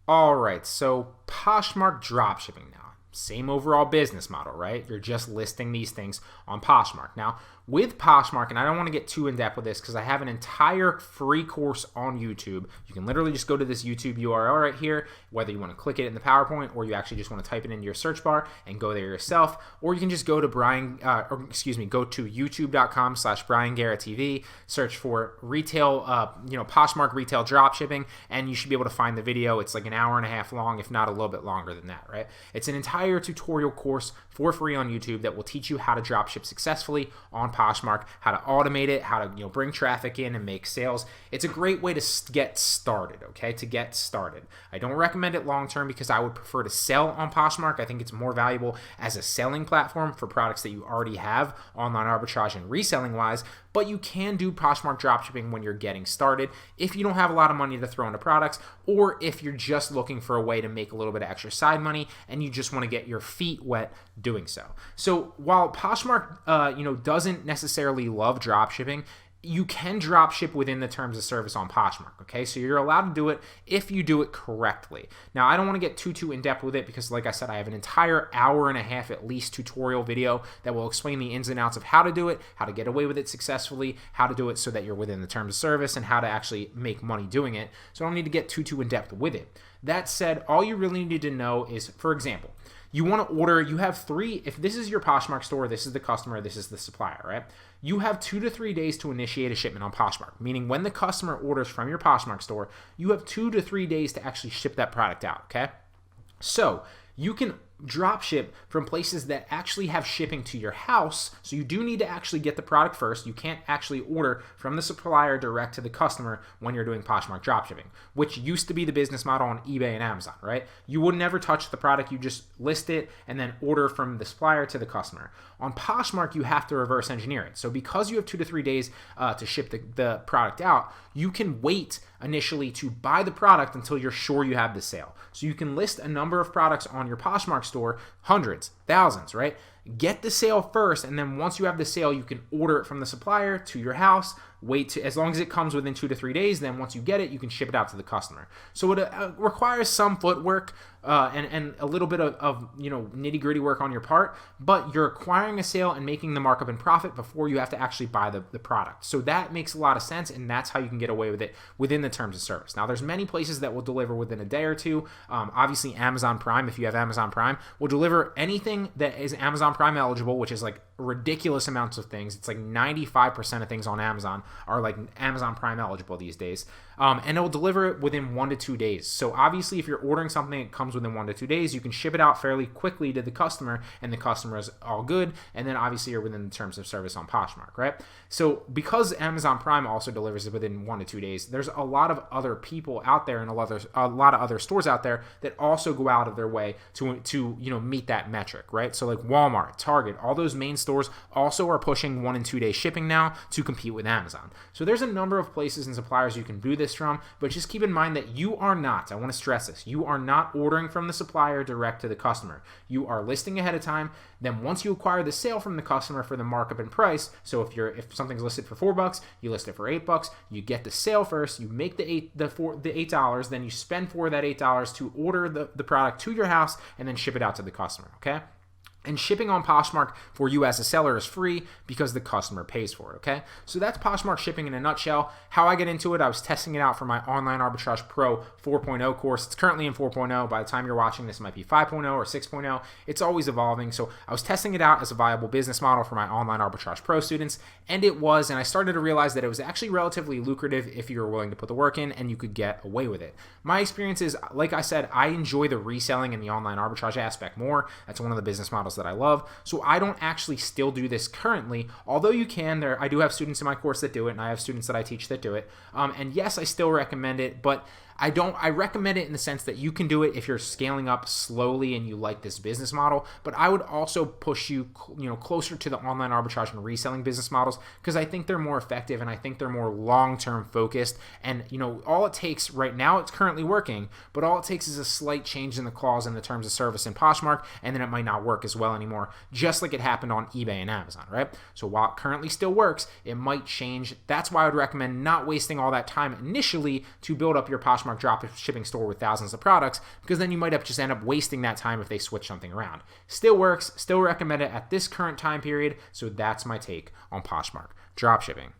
All right, so Poshmark dropshipping now. Same overall business model, right? You're just listing these things on Poshmark. Now, with Poshmark, and I don't want to get too in depth with this because I have an entire free course on YouTube. You can literally just go to this YouTube URL right here, whether you want to click it in the PowerPoint or you actually just want to type it into your search bar and go there yourself, or you can just go to go to youtube.com/BrianGarrettTV, search for retail, Poshmark retail dropshipping, and you should be able to find the video. It's like an hour and a half long, if not a little bit longer than that, right? It's an entire tutorial course for free on YouTube that will teach you how to dropship successfully on Poshmark, how to automate it, how to bring traffic in and make sales. It's a great way to get started, okay? To get started. I don't recommend it long term because I would prefer to sell on Poshmark. I think it's more valuable as a selling platform for products that you already have, online arbitrage and reselling wise. But you can do Poshmark dropshipping when you're getting started if you don't have a lot of money to throw into products, or if you're just looking for a way to make a little bit of extra side money and you just want to get your feet wet doing so. So while Poshmark doesn't necessarily love dropshipping, you can drop ship within the terms of service on Poshmark, okay? So you're allowed to do it if you do it correctly. Now, I don't want to get too in-depth with it because, like I said, I have an entire hour and a half at least tutorial video that will explain the ins and outs of how to do it, how to get away with it successfully, how to do it so that you're within the terms of service, and how to actually make money doing it. So I don't need to get too in-depth with it. That said, all you really need to know is, for example, you want to order, you have if this is your Poshmark store, this is the customer, this is the supplier, right? You have 2 to 3 days to initiate a shipment on Poshmark, meaning when the customer orders from your Poshmark store, you have 2 to 3 days to actually ship that product out, okay? So you can drop ship from places that actually have shipping to your house. So you do need to actually get the product first. You can't actually order from the supplier direct to the customer when you're doing Poshmark dropshipping, which used to be the business model on eBay and Amazon, right? You would never touch the product. You just list it and then order from the supplier to the customer. On Poshmark, you have to reverse engineer it. So because you have 2 to 3 days to ship the product out, you can wait initially to buy the product until you're sure you have the sale. So you can list a number of products on your Poshmark store, hundreds, thousands, right? Get the sale first, and then once you have the sale, you can order it from the supplier to your house. As long as it comes within 2 to 3 days, then once you get it, you can ship it out to the customer. So it requires some footwork and a little bit of nitty gritty work on your part, but you're acquiring a sale and making the markup and profit before you have to actually buy the product. So that makes a lot of sense, and that's how you can get away with it within the terms of service. Now, there's many places that will deliver within a day or two. Obviously, Amazon Prime, if you have Amazon Prime, will deliver anything that is Amazon Prime eligible, which is like ridiculous amounts of things. It's like 95% of things on Amazon are like Amazon Prime eligible these days. And it will deliver it within 1 to 2 days. So obviously, if you're ordering something that comes within 1 to 2 days, you can ship it out fairly quickly to the customer, and the customer is all good. And then obviously you're within the terms of service on Poshmark, right? So because Amazon Prime also delivers it within 1 to 2 days, there's a lot of other people out there and a lot of other stores out there that also go out of their way to meet that metric, right? So like Walmart, Target, all those main stores also are pushing 1 and 2 day shipping now to compete with Amazon. So there's a number of places and suppliers you can do this from, but just keep in mind that you are not, I want to stress this, you are not ordering from the supplier direct to the customer. You are listing ahead of time. Then once you acquire the sale from the customer for the markup and price, so if something's listed for $4, you list it for $8, you get the sale first, you make the $8, then you spend for that $8 to order the product to your house and then ship it out to the customer, okay? And shipping on Poshmark for you as a seller is free because the customer pays for it, okay? So that's Poshmark shipping in a nutshell. How I get into it, I was testing it out for my Online Arbitrage Pro 4.0 course. It's currently in 4.0. By the time you're watching this, it might be 5.0 or 6.0. It's always evolving. So I was testing it out as a viable business model for my Online Arbitrage Pro students, and it was, and I started to realize that it was actually relatively lucrative if you were willing to put the work in and you could get away with it. My experience is, like I said, I enjoy the reselling and the online arbitrage aspect more. That's one of the business models that I love. So I don't actually still do this currently, although you can. I do have students in my course that do it, and I have students that I teach that do it. And yes, I still recommend it, but I recommend it in the sense that you can do it if you're scaling up slowly and you like this business model, but I would also push you, closer to the online arbitrage and reselling business models because I think they're more effective and I think they're more long-term focused. And, all it takes right now, it's currently working, but all it takes is a slight change in the clause in the terms of service in Poshmark, and then it might not work as well anymore, just like it happened on eBay and Amazon, right? So while it currently still works, it might change. That's why I would recommend not wasting all that time initially to build up your Poshmark Poshmark dropshipping store with thousands of products, because then you might just end up wasting that time if they switch something around. Still works, still recommend it at this current time period, so that's my take on Poshmark dropshipping.